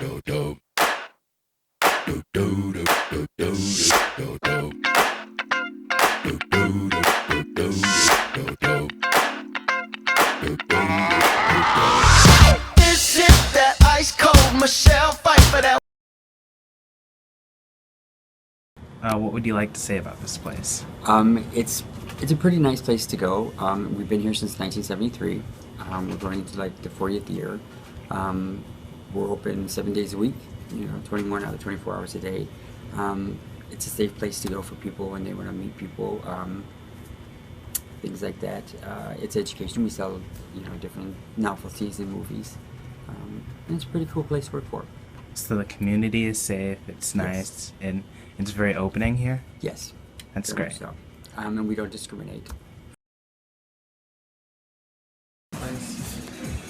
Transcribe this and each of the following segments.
This is that ice cold Michelle fight for that. What would you like to say about this place? It's a pretty nice place to go. We've been here since 1973. We're going into like the 40th year. We're open 7 days a week, 21 out of 24 hours a day. It's a safe place to go for people when they want to meet people, things like that. It's education. We sell, different novelties and movies. And it's a pretty cool place to work for. So the community is safe, it's nice, and it's very opening here? Yes. That's very great. much so. And we don't discriminate.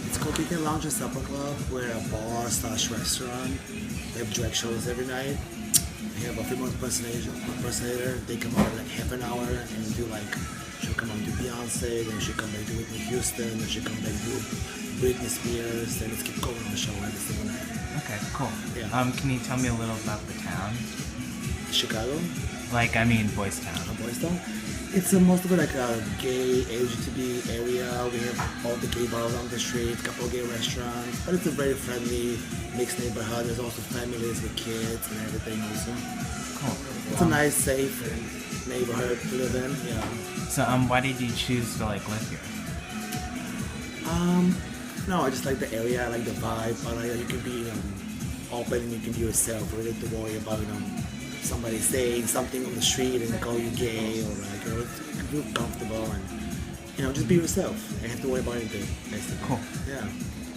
It's called Beacon Lounge and Supper Club. We're a bar slash restaurant. We have drag shows every night. We have a female impersonator. They come out like half an hour and do like, she'll come out and do Beyonce, then she'll come back to Whitney Houston, then she'll come back to Britney Spears, then let's keep going on the show every single night. Okay, cool. Yeah. Can you tell me a little about the town? Chicago? Boystown. Boystown. It's most of it like a gay LGBT area. We have all the gay bars on the street, a couple of gay restaurants, but it's a very friendly, mixed neighborhood. There's also families with kids and everything also. Cool. It's a nice, safe neighborhood to live in, yeah. So, why did you choose to, live here? No, I just like the area, I like the vibe, but you can be open and you can be yourself. You don't have to worry about, somebody saying something on the street and call you gay or you can feel comfortable and just be yourself. You don't have to worry about anything, basically. Cool. Yeah.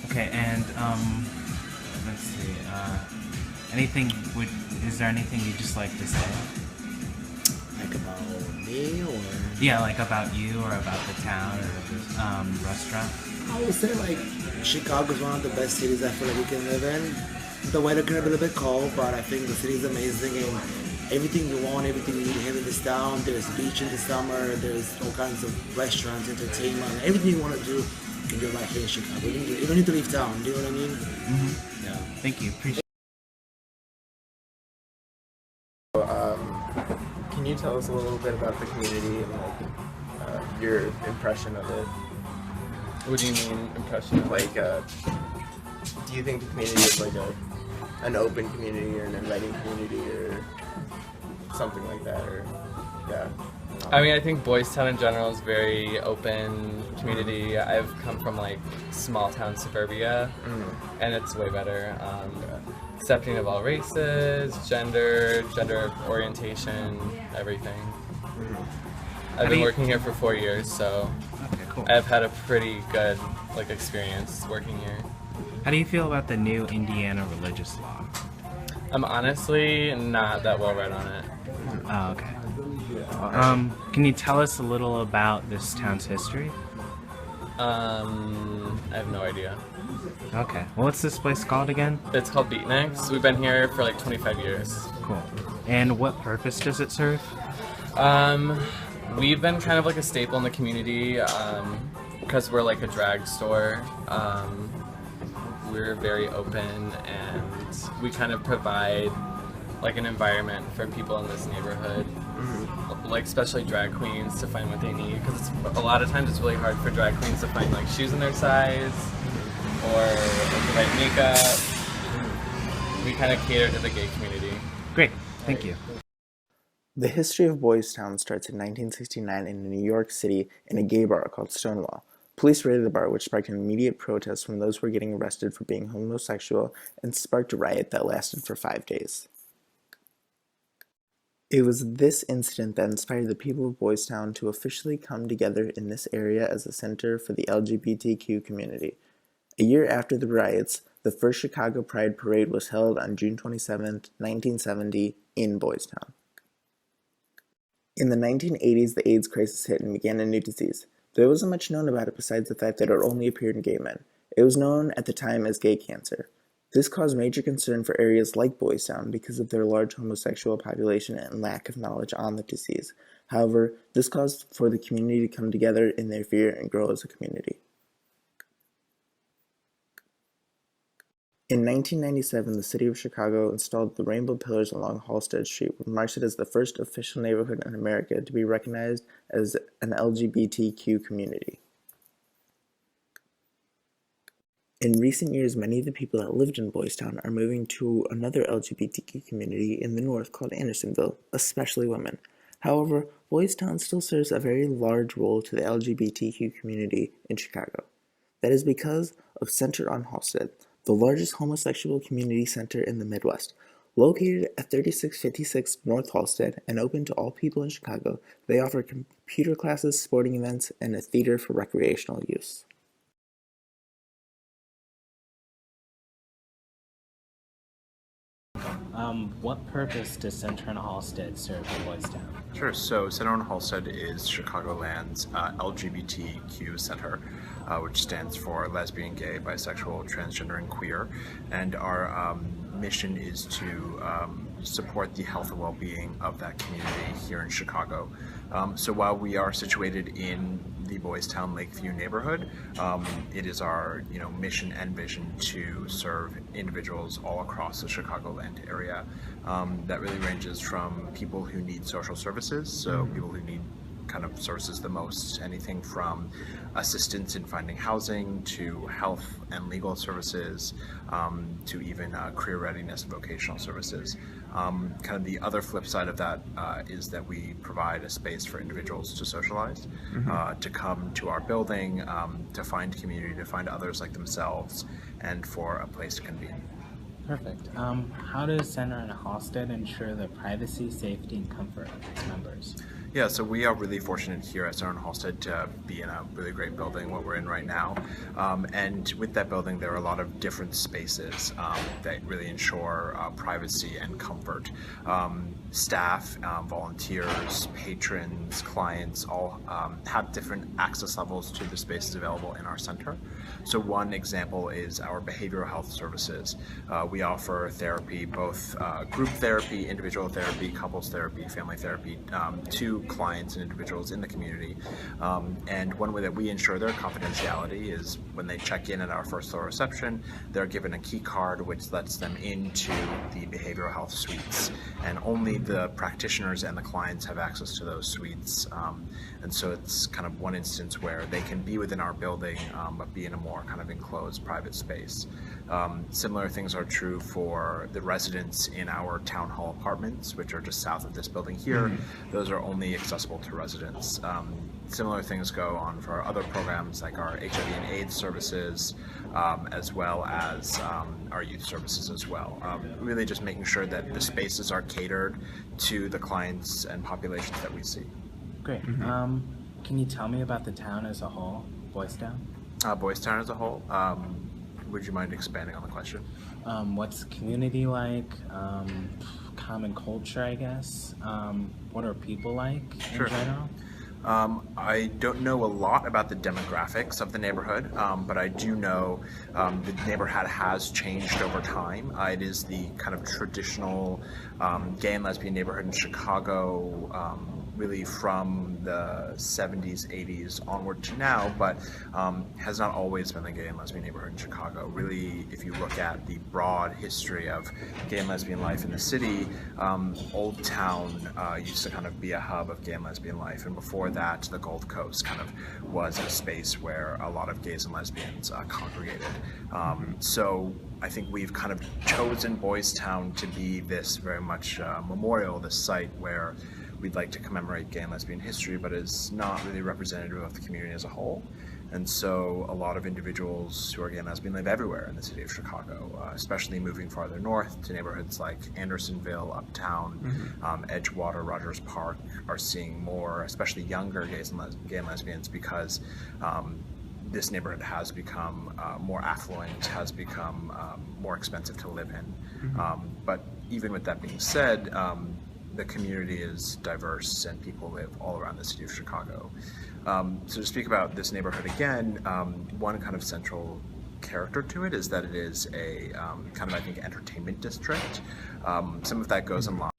Okay, and let's see. Is there anything you just like to say? Like about me or? Yeah, like about you or about the town or the restaurant. I would say Chicago is one of the best cities I feel like we can live in. The weather can be a little bit cold, but I think the city is amazing and everything you want, everything you need here in this town. There's beach in the summer, there's all kinds of restaurants, entertainment, everything you want to do, you can do right here in Chicago. You don't need to leave town, do you know what I mean? Mm-hmm. Yeah. Thank you. Appreciate Can you tell us a little bit about the community and your impression of it? What do you mean impression? Do you think the community is an open community or an inviting community or something like that? Or yeah. I think Boystown in general is very open community. I've come from small town suburbia, and it's way better. Accepting of all races, gender orientation, everything. I've been working here for 4 years, so Okay, cool. I've had a pretty good experience working here. How do you feel about the new Indiana religious law? I'm honestly not that well read on it. Oh, okay. Can you tell us a little about this town's history? I have no idea. Okay. Well, what's this place called again? It's called Beatniks. We've been here for 25 years. Cool. And what purpose does it serve? We've been kind of a staple in the community because we're a drag store. We're very open and we kind of provide an environment for people in this neighborhood, especially drag queens, to find what they need, because a lot of times it's really hard for drag queens to find shoes in their size or the right makeup. We kind of cater to the gay community. Great. Thank you. The history of Boystown starts in 1969 in New York City in a gay bar called Stonewall. Police raided the bar, which sparked an immediate protest from those who were getting arrested for being homosexual and sparked a riot that lasted for 5 days. It was this incident that inspired the people of Boystown to officially come together in this area as a center for the LGBTQ community. A year after the riots, the first Chicago Pride Parade was held on June 27, 1970, in Boystown. In the 1980s, the AIDS crisis hit and began a new disease. There wasn't much known about it besides the fact that it only appeared in gay men. It was known at the time as gay cancer. This caused major concern for areas like Boystown because of their large homosexual population and lack of knowledge on the disease. However, this caused for the community to come together in their fear and grow as a community. In 1997, the city of Chicago installed the rainbow pillars along Halsted Street, which marks it as the first official neighborhood in America to be recognized as an LGBTQ community. In recent years, many of the people that lived in Boystown are moving to another LGBTQ community in the north called Andersonville, especially women. However, Boystown still serves a very large role to the LGBTQ community in Chicago. That is because of Center on Halsted, the largest homosexual community center in the Midwest. Located at 3656 North Halsted and open to all people in Chicago, they offer computer classes, sporting events, and a theater for recreational use. What purpose does Center on Halsted serve in Boystown? Sure. So Center on Halsted is Chicagoland's LGBTQ center, which stands for lesbian, gay, bisexual, transgender, and queer. And our mission is to support the health and well-being of that community here in Chicago. So while we are situated in the Boystown Lakeview neighborhood, it is our mission and vision to serve individuals all across the Chicagoland area. That really ranges from people who need social services, so people who need kind of services the most, anything from assistance in finding housing to health and legal services, to even career readiness and vocational services. Kind of the other flip side of that is that we provide a space for individuals to socialize, to come to our building, to find community, to find others like themselves, and for a place to convene. Perfect. How does Center on Halsted ensure the privacy, safety, and comfort of its members? Yeah, so we are really fortunate here at Center on Halsted to be in a really great building, what we're in right now. And with that building, there are a lot of different spaces that really ensure privacy and comfort. Staff, volunteers, patrons, clients all have different access levels to the spaces available in our center. So one example is our behavioral health services. We offer therapy, both group therapy, individual therapy, couples therapy, family therapy, to clients and individuals in the community. And one way that we ensure their confidentiality is when they check in at our first floor reception, they're given a key card which lets them into the behavioral health suites. And only the practitioners and the clients have access to those suites. And so it's kind of one instance where they can be within our building, but be in a more kind of enclosed private space. Similar things are true for the residents in our town hall apartments, which are just south of this building here. Those are only accessible to residents. Similar things go on for other programs like our HIV and AIDS services, as well as our youth services as well. Really just making sure that the spaces are catered to the clients and populations that we see. Great. Can you tell me about the town as a whole, Boystown? Boystown as a whole? Would you mind expanding on the question? What's the community like? Common culture, I guess. What are people like in general? I don't know a lot about the demographics of the neighborhood, but I do know the neighborhood has changed over time. It is the kind of traditional gay and lesbian neighborhood in Chicago, really from the 70s, 80s onward to now, but has not always been the gay and lesbian neighborhood in Chicago. Really, if you look at the broad history of gay and lesbian life in the city, Old Town used to kind of be a hub of gay and lesbian life, and before that, the Gold Coast kind of was a space where a lot of gays and lesbians congregated. So I think we've kind of chosen Boystown to be this very much memorial, this site where we'd like to commemorate gay and lesbian history, but is not really representative of the community as a whole. And so a lot of individuals who are gay and lesbian live everywhere in the city of Chicago, especially moving farther north to neighborhoods like Andersonville, Uptown, Edgewater, Rogers Park, are seeing more, especially younger gay and lesbians, because this neighborhood has become more affluent, has become more expensive to live in. But even with that being said, the community is diverse and people live all around the city of Chicago. So to speak about this neighborhood again, one kind of central character to it is that it is a kind of, I think, entertainment district. Some of that goes in line